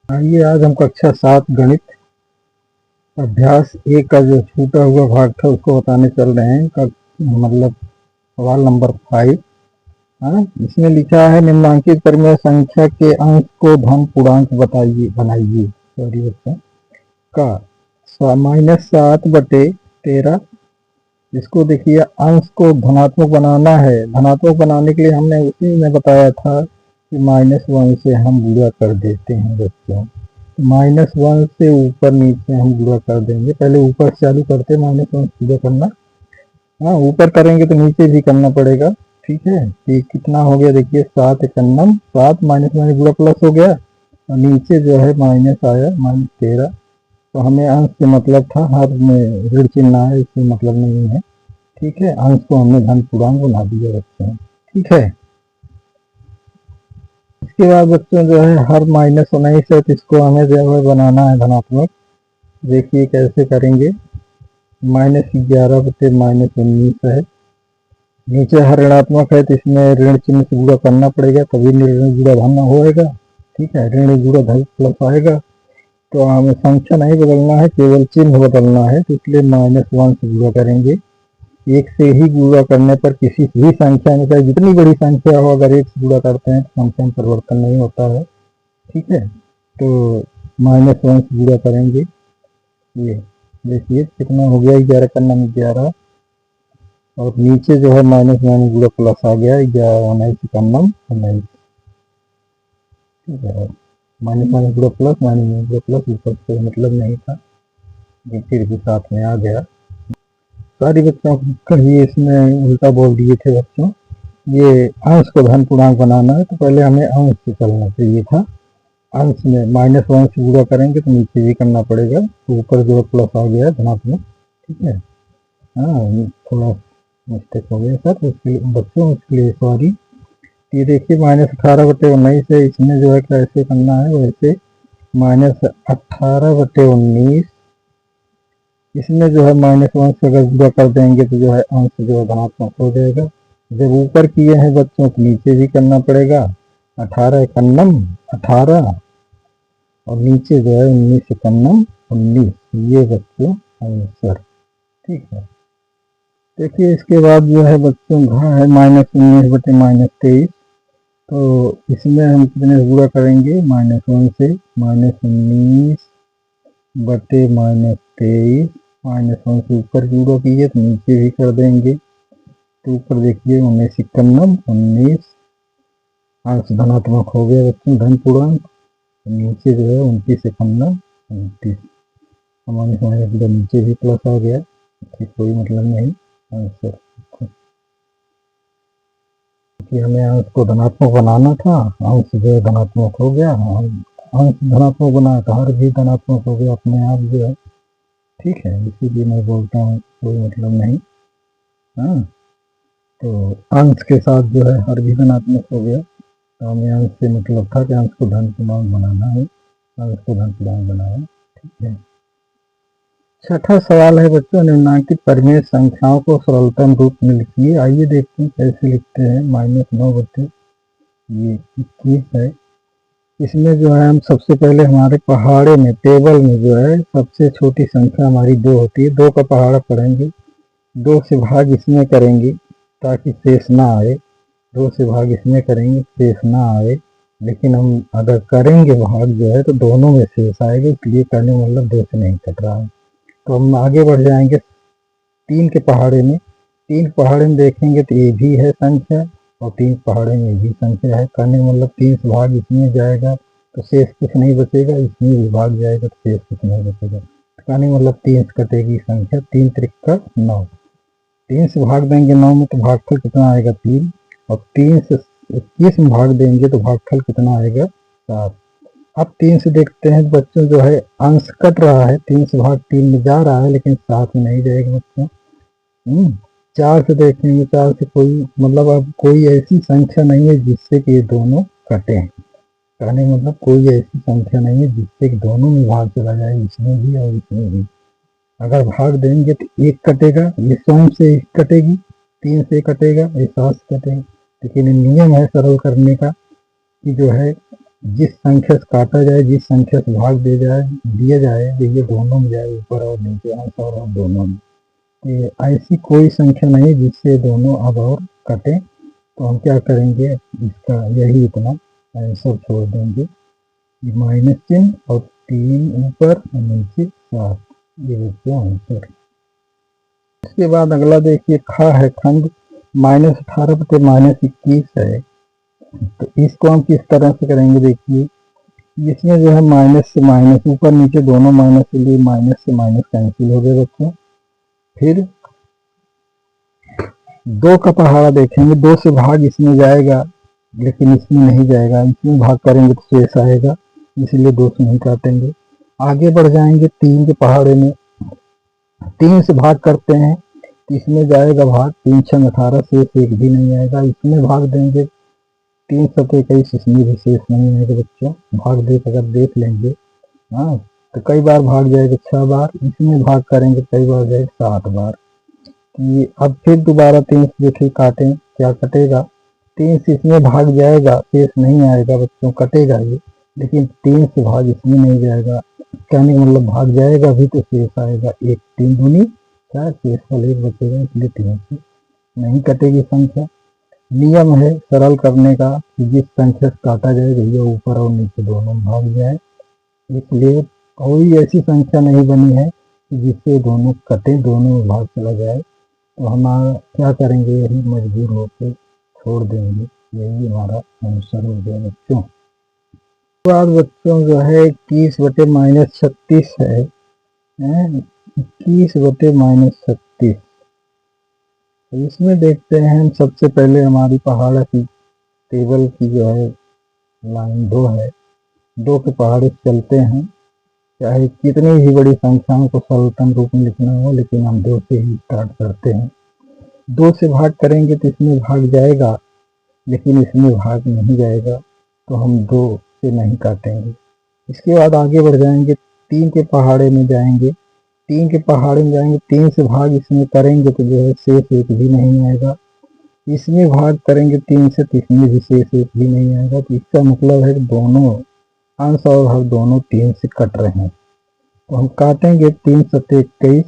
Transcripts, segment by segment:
आइए आज हम कक्षा 7 गणित अभ्यास 1 का जो छूटा हुआ भाग था उसको बताने चल रहे हैं। मतलब सवाल नंबर 5। इसमें लिखा है निम्नांकित परिमेय संख्या के अंश को धन पूर्णांक बताइए बनाइए। सॉरी बच्चा का -7/13। इसको देखिए अंश को धनात्मक बनाना है। धनात्मक बनाने के लिए हमने उसी में बताया था कि -1 से हम गुणा कर देते हैं बच्चों। -1 से ऊपर नीचे हम गुणा कर देंगे। पहले ऊपर से चालू करते -1 से गुणा करना। हाँ, ऊपर करेंगे तो नीचे भी करना पड़ेगा। ठीक है, ये कितना हो गया देखिए 7 एकन्नम 7 माइनस गुणा प्लस हो गया और नीचे जो है माइनस आया -13। तो हमें अंश से मतलब था, हर में ऋण चिन्ह है इससे मतलब नहीं है। ठीक है, अंश को हमने धन पूर्णांक बना दिया बच्चों। ठीक है, इसके बाद बच्चों जो है हर -19 है तो इसको हमें जो है बनाना है धनात्मक। देखिए कैसे करेंगे। -11/-19 है। नीचे हर ऋणात्मक है तो इसमें ऋण चिन्ह से गुणा करना पड़ेगा तभी ऋण गुणा धन होएगा। ठीक है, ऋण गुणा धन प्लस आएगा। तो हमें संख्या नहीं बदलना है, केवल चिन्ह बदलना है। तो इसलिए -1 से गुणा करेंगे। 1 से ही गुणा करने पर किसी भी संख्या में, चाहे जितनी बड़ी संख्या हो, अगर 1 से गुणा करते हैं तो संख्या में परिवर्तन नहीं होता है। ठीक है, तो -1 से गुणा करेंगे। ये देखिए कितना हो गया 11 का नाम 11 और नीचे जो है माइनस गुणा प्लस आ गया 19 का नाम 19। ठीक है, माइनस गुणा प्लस गुणा प्लस ऊपर से मतलब नहीं था, फिर भी साथ में आ गया। सारी बच्चों कहिए इसमें उल्टा बोल दिए थे बच्चों। ये अंश को धन पूर्णांक बनाना है तो पहले हमें अंश से चलना चाहिए था। अंश में -1 से गुणा करेंगे तो नीचे भी करना पड़ेगा। तो ऊपर जो प्लस आ गया धनात्मक। ठीक है, हाँ थोड़ा मिस्टेक हो गया सर, उसके बच्चों उसके लिए सॉरी। ये देखिए -18/19 है। इसमें जो है कैसे करना है वैसे -18/19 इसमें जो है -1 से अगर गुणा कर देंगे तो जो है अंश जो है धनात्मक हो जाएगा। जब ऊपर किए हैं बच्चों तो नीचे भी करना पड़ेगा। 18 एकन्नम 18 और नीचे जो है 19 एकन्नम 19। ये बच्चों आंसर। ठीक है, देखिए इसके बाद जो है बच्चों घा है -19/-23। तो इसमें हम कितने गुणा करेंगे -1 से -19/-23। -1 से ऊपर गुणा कीजिए तो नीचे भी कर देंगे। तो ऊपर देखिए 19 एकन्नम 19 अंश धनात्मक हो गया बच्चों धन पूर्णांक। नीचे जो है 29 एकन्नम 29 पूरा नीचे भी प्लस आ गया। कोई मतलब नहीं आंसर, कि हमें अंश को धनात्मक बनाना था। अंश जो है धनात्मक हो गया, अंश धनात्मक बना तो हर भी धनात्मक हो गया अपने आप जो है। ठीक है, इसीलिए मैं बोलता हूँ कोई मतलब नहीं। हाँ, तो अंश के साथ जो है हर भी धनात्मक हो गया। तो हमें अंश से मतलब था कि अंश को धन पूर्णांक बनाना है, अंश को धन पूर्णांक बनाया। ठीक है, छठा सवाल है बच्चों निम्नांकित परिमेय संख्याओं को सरलतम रूप में लिखिए। आइए देखते हैं कैसे लिखते हैं। -9/21 है। इसमें जो है हम सबसे पहले हमारे पहाड़े में टेबल में जो है सबसे छोटी संख्या हमारी 2 होती है। 2 का पहाड़ा पढ़ेंगे, 2 से भाग इसमें करेंगे ताकि शेष ना आए। 2 से भाग इसमें करेंगे शेष ना आए, लेकिन हम अगर करेंगे भाग जो है तो दोनों में शेष आएगा, इसलिए करने मतलब 2 से नहीं कट रहा है। तो हम आगे बढ़ जाएंगे 3 के पहाड़े में। 3 पहाड़े में देखेंगे तो ये भी है संख्या और 3 पहाड़े में भी संख्या है। करने मतलब 3 से भाग इसमें जाएगा तो शेष कुछ नहीं बचेगा, इसमें भी भाग जाएगा तो शेष कुछ नहीं बचेगा। कहने मतलब 3 से कटेगी संख्या। 3 त्रिक 9। 3 से भाग देंगे 9 में तो भागफल कितना आएगा 3। और 3 से 21 में भाग देंगे तो भागफल कितना आएगा 7। अब 3 से देखते हैं बच्चों जो है अंश कट रहा है। 3 से भाग 3 में जा रहा है लेकिन 7 में नहीं जाएगा बच्चों। 4 से देखेंगे, 4 से कोई मतलब अब कोई ऐसी संख्या नहीं है जिससे कि ये दोनों कटे। कहने मतलब कोई ऐसी संख्या नहीं है जिससे कि दोनों में भाग चला जाए, इसमें भी और इसमें भी। अगर भाग देंगे तो 1 कटेगा, ये स्वयं से 1 कटेगी, 3 से कटेगा, ये 7 से कटेगा। लेकिन नियम है सरल करने का कि जो है जिस संख्या से काटा जाए, जिस संख्या से भाग दिया जाए ये दोनों में जाए, ऊपर और नीचे, अंश और अब दोनों में। तो ऐसी कोई संख्या नहीं जिससे दोनों अब और कटे। तो हम क्या करेंगे, इसका यही इतना आंसर छोड़ देंगे, माइनस चिन्ह और 3 ऊपर और नीचे 7, ये बच्चों आंसर। इसके बाद अगला देखिए, खा है खंड -18 बटे -21 है। तो इसको हम किस तरह से करेंगे, देखिए इसमें जो है माइनस से माइनस, ऊपर नीचे दोनों माइनस के लिए माइनस से माइनस कैंसिल हो गए बच्चों। फिर 2 का पहाड़ा देखेंगे, 2 से भाग इसमें जाएगा लेकिन इसमें नहीं जाएगा, इसमें भाग करेंगे तो शेष आएगा, इसलिए 2 से नहीं काटेंगे। आगे बढ़ जाएंगे 3 के पहाड़े में, 3 से भाग करते हैं, इसमें जाएगा भाग, 3 6 18, शेष एक भी नहीं आएगा। इसमें भाग देंगे 3 7 21, इसमें भी शेष नहीं आएगा बच्चों। भाग अगर देख लेंगे, हाँ, तो कई बार भाग जाएगा 6 बार, इसमें भाग करेंगे कई बार जाएगा 7 बार। ये अब फिर दोबारा 3 से देखिए काटें, क्या कटेगा, 3 से इसमें भाग जाएगा, शेष नहीं आएगा बच्चों, कटेगा ये, लेकिन 3 से भाग इसमें नहीं जाएगा, कहने का मतलब भाग जाएगा भी तो शेष आएगा, 1 3 दूनी 4, शेष वाले 1 बचेगा, इसलिए 3 से नहीं कटेगी संख्या। नियम है सरल करने का कि जिस संख्या से काटा जाए भैया ऊपर और नीचे दोनों भाग जाए, इसलिए कोई ऐसी संख्या नहीं बनी है कि जिससे दोनों कटे, दोनों में भाग चला जाए। तो हमारा क्या करेंगे, यही मजबूर होकर छोड़ देंगे, यही हमारा आंसर हो गया बच्चों। बाद बच्चों जो है 21 बटे -36 है, 21 बटे -36। तो इसमें देखते हैं हम, सबसे पहले हमारी पहाड़ा की टेबल की जो है लाइन 2 है, 2 के पहाड़े चलते हैं, चाहे कितनी ही बड़ी संख्याओं को सरलतम रूप में लिखना हो, लेकिन हम 2 से ही स्टार्ट करते हैं। 2 से भाग करेंगे तो इसमें भाग जाएगा, लेकिन इसमें भाग नहीं जाएगा, तो हम 2 से नहीं काटेंगे। इसके बाद आगे बढ़ जाएंगे, 3 के पहाड़े में जाएंगे, 3 के पहाड़े में जाएंगे, 3 से भाग इसमें करेंगे तो जो है शेष एक भी नहीं आएगा। इसमें भाग करेंगे 3 से, तो इसमें भी शेष एक भी नहीं आएगा। तो इसका मतलब है कि दोनों अंश और हर दोनों 3 से कट रहे हैं। तो हम काटेंगे 3 7 21,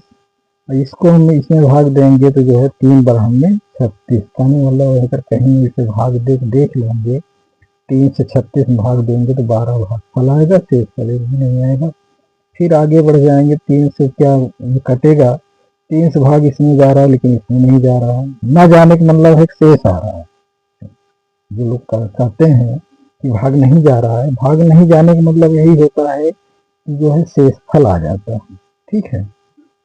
इसको हम इसमें भाग देंगे तो जो है 3 बराह में 36, कहने मतलब अगर कहीं इसे भाग देख लेंगे, 3 से 36 में भाग देंगे तो 12 भाग फल आएगा, शेष फल एक भी नहीं आएगा। फिर आगे बढ़ जाएंगे, 3 से क्या कटेगा, 3 से भाग इसमें जा रहा है लेकिन इसमें नहीं जा रहा है, ना जाने का मतलब है शेष आ रहा है। जो लोग कहते हैं कि भाग नहीं जा रहा है, भाग नहीं जाने का मतलब यही होता है कि जो है शेष फल आ जाता है, ठीक है।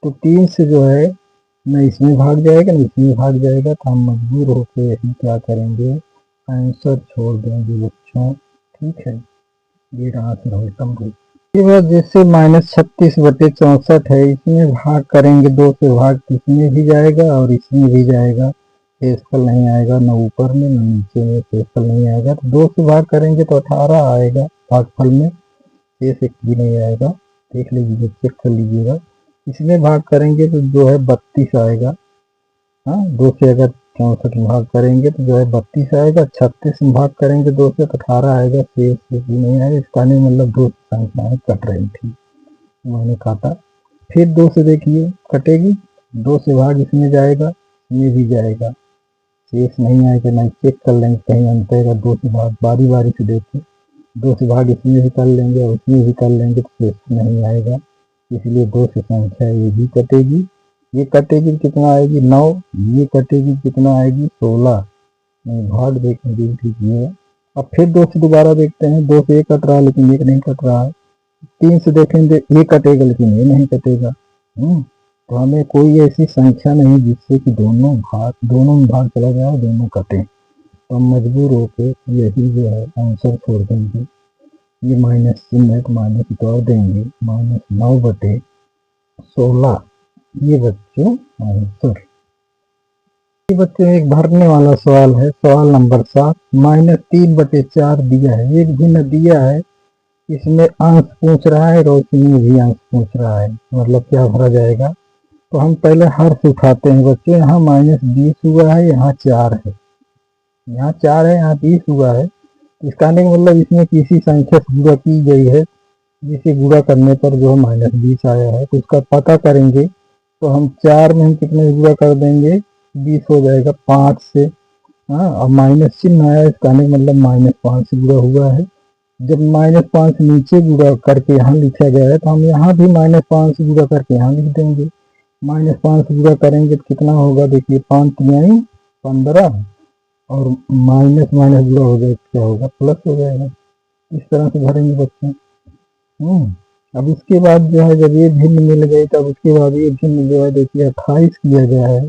तो 3 से जो है न इसमें भाग जाएगा न इसमें भाग जाएगा, तो हम मजबूर होकर यही क्या करेंगे, आंसर छोड़ देंगे बच्चों, ठीक है। ये रहा सरलतम रूप। जैसे -36 बटे 64 है, इसमें भाग करेंगे 2 से भाग, इसमें भी जाएगा और इसमें भी जाएगा, शेष फल नहीं आएगा, न ऊपर में न नीचे में शेष फल नहीं आएगा। तो 2 से भाग करेंगे तो 18 आएगा भागफल में, शेष एक भी नहीं आएगा, देख लीजिए, चेक कर लीजिएगा। इसमें भाग करेंगे तो जो है 32 आएगा, हाँ, 2 से अगर 64 में भाग करेंगे तो जो है 32 आएगा, 36 में भाग करेंगे 2 से तो 18 आएगा, शेष भी नहीं आएगा। इसका नहीं मतलब 2 संख्याएं कट रही थी, मैंने काटा। फिर 2 से देखिए कटेगी, 2 से भाग इसमें जाएगा, ये भी जाएगा, शेष नहीं आएगा, नहीं चेक कर लेंगे कहीं अंतर, 2 से भाग बारी बारी से देखिए, 2 से भाग इसमें भी कर लेंगे और उसमें भी कर लेंगे तो शेष नहीं आएगा, इसलिए 2 से संख्या ये भी कटेगी। ये कटेगी कितना आएगी 9, ये कटेगी कितना आएगी 16, भाग देखेंगे लीजिए। अब फिर 2 से दोबारा देखते हैं, 2 से 1 कट रहा है लेकिन 1 नहीं कट रहा है, 3 से देखेंगे 1 कटेगा लेकिन ये नहीं कटेगा। तो हमें कोई ऐसी संख्या नहीं जिससे कि दोनों में भाग चला जाए, दोनों कटे, तो हम मजबूर होकर यही जो है आंसर छोड़ देंगे। ये माइनस चिन्ह है, माइनस तोड़ देंगे, -9 बटे 16, ये बच्चों आंसर। ये बच्चों एक भरने वाला सवाल है, सवाल नंबर 7, -3 बटे 4 दिया है, एक भिन्न दिया है, इसमें अंश पूछ रहा है और इसमें भी अंश पूछ रहा है, मतलब क्या भरा जाएगा। तो हम पहले हर्ष उठाते हैं बच्चों, यहाँ -20 हुआ है, यहाँ 4 है, यहाँ 4 है, यहाँ 20 हुआ है, इसका कहने का मतलब इसमें किसी संख्या से गुणा की गई है जिसे गुणा करने पर जो है -20 आया है, तो उसका पता करेंगे। तो हम 4 में हम कितने से गुणा कर देंगे, 20 हो जाएगा 5 से। हाँ, अब माइनस चिन्ह आया, इसका कहने का मतलब -5 से गुणा हुआ है। जब -5 नीचे गुणा करके यहाँ लिखा गया है, तो हम यहाँ भी -5 से गुणा करके यहाँ लिख देंगे। -5 से गुणा करेंगे तो कितना होगा, देखिए 5 तिहाई 15 और माइनस माइनस गुणा हो जाएगा, क्या होगा, प्लस हो जाएगा। इस तरह से भरेंगे बच्चों। अब उसके बाद जो है जब ये भिन्न मिल गई, तब उसके बाद ये भिन्न जो है देखिए 28 किया गया है,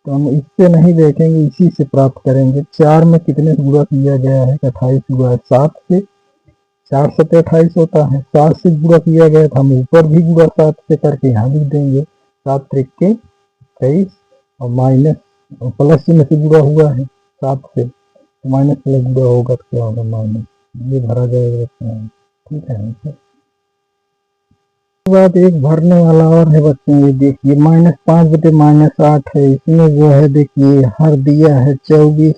तो हम इससे नहीं देखेंगे, इसी से प्राप्त करेंगे। 4 में कितने से गुणा किया गया है, 28 हुआ है 7 से। 4 से 28 होता है, 7 से गुणा किया गया, तो हम ऊपर भी गुणा 7 से करके यहाँ लिख देंगे। 7 त्रिक 23 और माइनस प्लस चिन्ह से गुणा हुआ है 7 से, तो माइनस प्लस गुणा होगा तो क्या होगा, माइनस। ये भरा जाएगा, ठीक है। बाद एक भरने वाला और है बच्चों, ये देखिए -5 बटे -8 है। इसमें जो है देखिए हर दिया है 24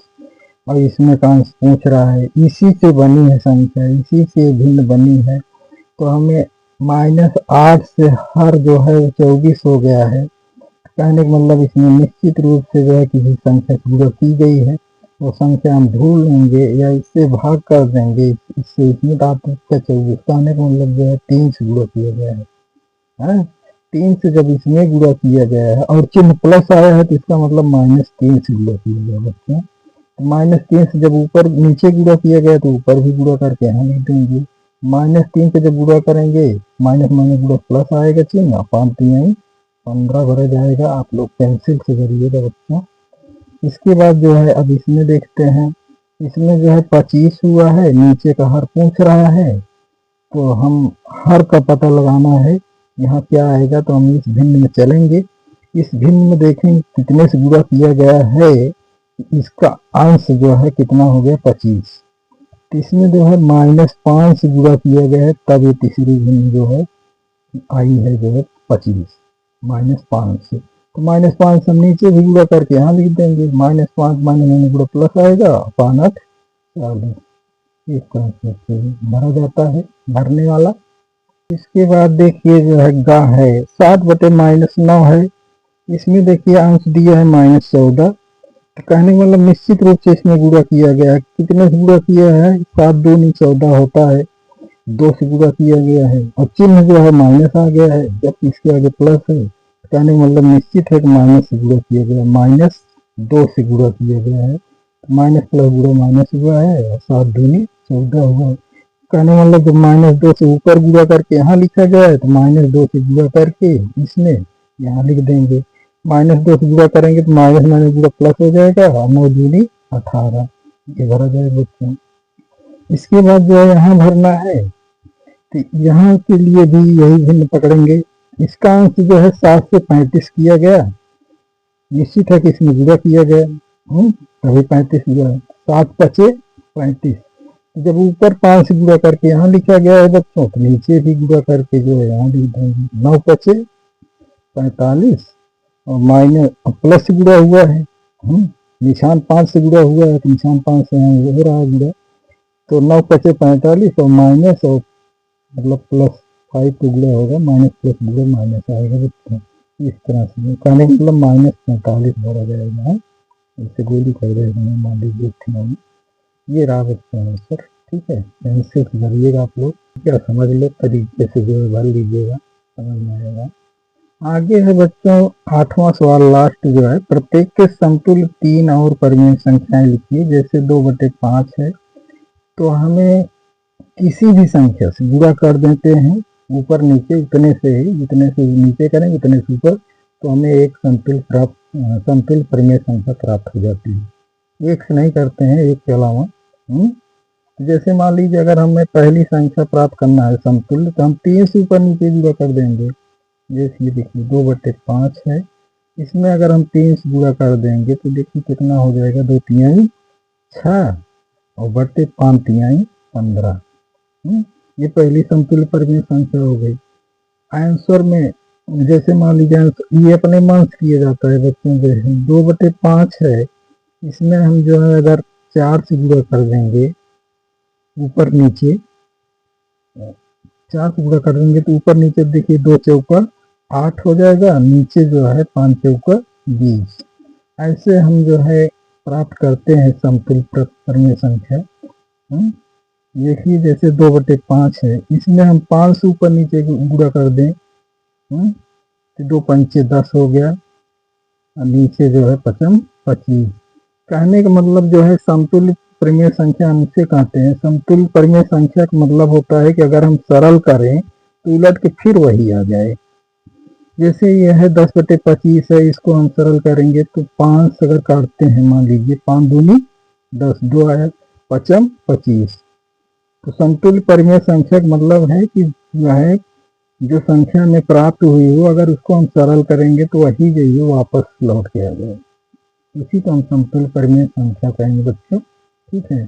और इसमें का अंश पूछ रहा है। इसी से बनी है संख्या, इसी से भिन्न बनी है, तो हमें -8 से हर जो है 24 हो गया है। कहने का मतलब इसमें निश्चित रूप से जो है किसी संख्या से गुणा की गई है, वो संख्या हम भूल लेंगे या इससे भाग कर देंगे, इससे इसमें दांत 24। कहने का मतलब जो है 3 से गुणा किया गया है। 3 से जब इसमें गुणा किया गया है और चिन्ह प्लस आया है, तो इसका मतलब -3 से गुणा किया गया बच्चों। -3 से जब ऊपर नीचे गुणा किया गया, तो ऊपर भी गुणा करके यहाँ लिख देंगे। -3 से जब गुणा करेंगे, माइनस माइनस गुणा प्लस आएगा चिन्ह, 5 तिहाई 15 भरा जाएगा। आप लोग पेंसिल से करिएगा बच्चों। इसके बाद जो है अब इसमें देखते हैं, इसमें जो है 25 हुआ है, नीचे का हर पूछ रहा है, तो हम हर का पता लगाना है। यहाँ क्या आएगा, तो हम इस भिन्न में चलेंगे। इस भिन्न में देखें कितने से गुणा किया गया है, इसका अंश जो है कितना हो गया, 25। तो इसमें जो है -5 से गुणा किया गया है, तब ये तीसरी भिन्न जो है आई है जो है 25 -5 से। तो -5 से हम नीचे भी गुणा करके यहाँ लिख देंगे। -5 माइनस गुणा प्लस आएगा, 5 40। इस तरह से भरा जाता है भरने वाला। इसके बाद देखिए जो है गा है 7 बटे -9 है। इसमें देखिए अंश दिया है -14। तो कहने का मतलब निश्चित रूप से इसमें गुणा किया गया है। कितने से गुणा किया है, 7 दूनी 14 होता है, 2 से गुणा किया गया है और चिन्ह जो है माइनस आ गया है, जब इसके आगे प्लस है। कहने का मतलब निश्चित है कि माइनस से गुणा किया गया, -2 से गुणा किया गया है। माइनस प्लस गुणा माइनस हुआ है और 7 दूनी 14 हुआ है। कहने का मतलब जब -2 से ऊपर गुणा करके यहाँ लिखा गया है, तो -2 से गुणा करके इसमें यहाँ लिख देंगे। -2 से गुणा करेंगे तो माइनस माइनस गुणा प्लस हो जाएगा, 9 दूनी 18, ये भरा जाएगा बच्चों। इसके बाद जो है यहाँ भरना है, तो यहाँ के लिए भी यही भिन्न पकड़ेंगे। इसका अंश जो है 7 से 35 किया गया, निश्चित है कि इसमें गुणा किया गया, तभी 35 हुआ है। 7 पचे 35। जब ऊपर 5 से गुणा करके यहाँ लिखा गया है बच्चों, तो नीचे भी गुणा करके जो है यहाँ लिख देंगे। 9 पचे 45 और माइनस प्लस से गुणा हुआ है, निशान 5 से गुणा हुआ है, तो निशान 5 से यहाँ हो रहा है गुणा। तो 9 पचे 45 और माइनस और मतलब +5 को गुणा होगा, माइनस प्लस गुणा माइनस आएगा बच्चों। इस तरह से कहने का मतलब -45 भरा जाएगा। इससे गोली कर देगा, मान लीजिए ये रहा बच्चों आंसर। ठीक है, पेंसिल से भरिएगा आप लोग, क्या समझ लो, तरीके से जो है भर लीजिएगा, समझ में आएगा। आगे है बच्चों 8वां सवाल, लास्ट जो है, प्रत्येक के समतुल्य 3 और परिमेय संख्याएं लिखिए। जैसे 2/5 है, तो हमें किसी भी संख्या से गुणा कर देते हैं, ऊपर नीचे उतने से ही, जितने से नीचे करेंगे उतने से ऊपर, तो हमें एक समतुल्य परिमेय संख्या प्राप्त हो जाती है। एक से नहीं करते हैं, एक के अलावा। जैसे मान लीजिए अगर हमें पहली संख्या प्राप्त करना है समतुल्य, तो हम 3 से ऊपर नीचे गुणा कर देंगे। जैसे ये देखिए 2/5 है, इसमें अगर हम 3 से गुणा कर देंगे तो देखिए कितना हो जाएगा, 2 तिहाई 6 और बटे 5 तिहाई 15। ये पहली समतुल्य परिमेय संख्या हो गई। आंसर में जैसे मान लीजिए ये अपने मान से किया जाता है बच्चों, जैसे 2/5 है, इसमें हम जो है अगर 4 से गुणा कर देंगे ऊपर नीचे 4 से गुणा कर देंगे तो ऊपर नीचे देखिए 2 चौका 8 हो जाएगा, नीचे जो है 5 चौका 20। ऐसे हम जो है प्राप्त करते हैं समतुल्य परिमेय संख्या। देखिए जैसे 2/5 है, इसमें हम 5 से ऊपर नीचे गुणा कर दें तो 2 पंचे 10 हो गया, नीचे जो है 5 25। कहने का मतलब जो है समतुल्य परिमेय संख्या हम उससे कहते हैं, समतुल्य परिमेय संख्या का मतलब होता है कि अगर हम सरल करें तो उलट के फिर वही आ जाए। जैसे यह है 10/25 है, इसको हम सरल करेंगे तो 5 अगर काटते हैं, मान लीजिए 5 दूनी 10, 2 आया 5 25। तो समतुल्य परिमेय संख्या का मतलब है कि वह जो संख्या में प्राप्त हुई हो अगर उसको हम सरल करेंगे तो वही जो है वापस लौट के आ जाए, इसी को हम समतुल्य परिमेय संख्या कहेंगे बच्चों। ठीक है,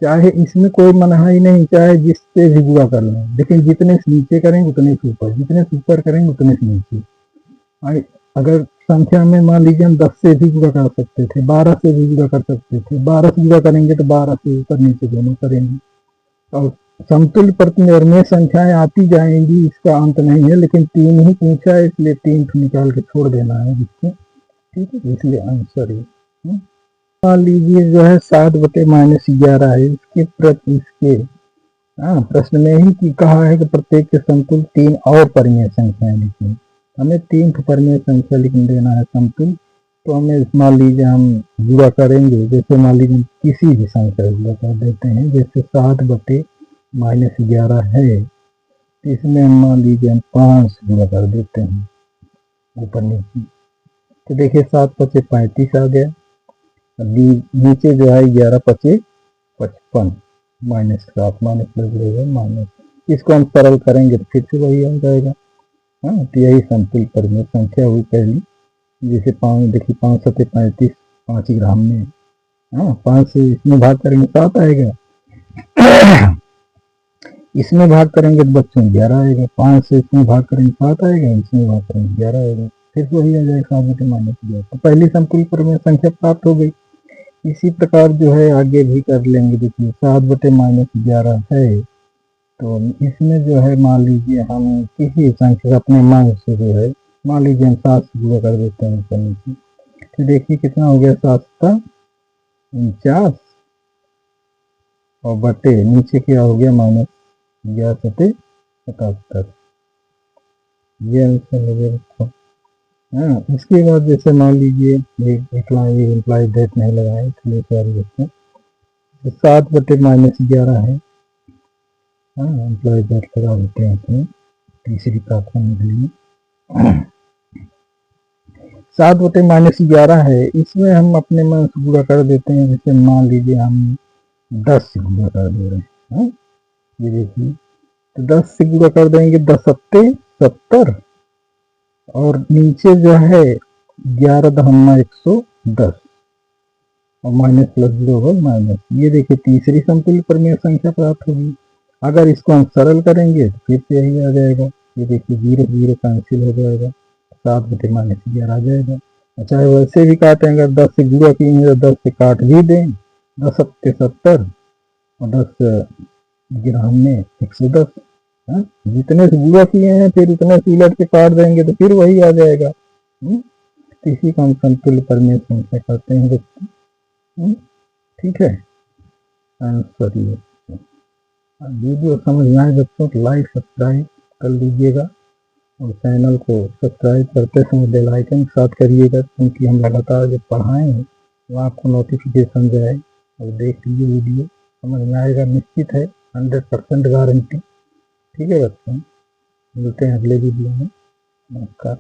चाहे इसमें कोई मनाही नहीं, चाहे जिससे भी गुणा कर लें, लेकिन जितने से नीचे करेंगे उतने से ऊपर, जितने से ऊपर करेंगे उतने से नीचे। अगर संख्या में मान लीजिए हम 10 से भी गुणा कर सकते थे, 12 से भी गुणा कर सकते थे, 12 से गुणा करेंगे तो 12 से ऊपर नीचे दोनों करेंगे। और समतुल्य परिमेय संख्याएं आती जाएंगी, इसका अंत नहीं है, लेकिन 3 ही पूछा है इसलिए 3 निकाल के छोड़ देना है जिसको। ठीक है, इसलिए आंसर है। मान लीजिए जो है 7/-11 है, इसके प्रश्न में ही कि कहा है कि प्रत्येक के समतुल्य 3 और परिमेय संख्याएं लिखी। हमें 3 परिमेय संख्या लिख देना है समतुल्य। तो हमें मान लीजिए हम गुणा करेंगे, जैसे मान लीजिए किसी भी संख्या गुणा कर देते हैं, जैसे 7/-11 है, इसमें हम मान लीजिए हम 5 गुणा कर देते हैं ऊपर नीचे। तो देखिए 7×5 = 35 आ गया, नीचे जो है 11×5 = 55 -7 माइनस प्लस रहेगा माइनस, इसको हम सरल करेंगे तो फिर से वही आ जाएगा। तो यही समतुल्य परिमेय संख्या हुई पहली। जैसे 5 देखिए 5×7 = 35, 5 ग्राम में 5 से इसमें भाग करेंगे 7 आएगा, इसमें भाग करेंगे तो बच्चों 11 आएगा, 5 से इसमें भाग करेंगे 7 आएगा, इसमें भाग करेंगे 11 आएगा, फिर से वही आ जाएगा 7/-11। तो पहली समतुल्य परिमेय संख्या प्राप्त हो गई। इसी प्रकार जो है आगे भी कर लेंगे। देखिए 7/-11 है, तो इसमें जो है मान लीजिए हम किसी संख्या अपने मन से जो है, मान लीजिए हम 7 से गुणा कर देते हैं ऊपर नीचे, तो देखिए कितना हो गया 7×7 और बटे नीचे क्या हो गया -11×77। ये आंसर हो गया। इसके बाद जैसे मान लीजिए इम्प्लाई डेट नहीं लगाए इसलिए सॉरी बच्चों, 7/-11 है, इम्प्लाई डेट लगा देते हैं इसमें तीसरी प्रार्थना के लिए। 7/-11 है, इसमें हम अपने मन से गुणा कर देते हैं, जैसे मान लीजिए हम 10 से गुणा कर दे रहे हैं। ये देखिए तो 10 से गुणा कर देंगे, 10×7 = 70 और नीचे जो है 11×110 और माइनस प्लस 0 होगा माइनस। ये देखिए तीसरी समतुल्य परिमेय संख्या प्राप्त होगी। अगर इसको हम सरल करेंगे तो फिर से यही आ जाएगा। ये देखिए 0 0 कैंसिल हो जाएगा, 7/-11 आ जाएगा। चाहे वैसे भी काटेंगे, अगर 10 से गुणा किए तो 10 से काट भी दें, 10×7 = 70 और 10 ग्राम में 110। जितने से गुणा किए हैं फिर उतने से उलट के काट देंगे तो फिर वही आ जाएगा। इसी को हम समतुल्य परिमेय संख्या कहते हैं बच्चों। ठीक है, आंसर ये। वीडियो समझ में आए बच्चों तो लाइक सब्सक्राइब कर लीजिएगा और चैनल को सब्सक्राइब करते समय बेल आइकन के साथ करिएगा, क्योंकि हम लगातार जब पढ़ाएँ तो आपको नोटिफिकेशन जाए और देख लीजिए वीडियो, समझ में आएगा निश्चित है, 100% गारंटी। ठीक है बच्चों, मिलते हैं अगले वीडियो में। नमस्कार।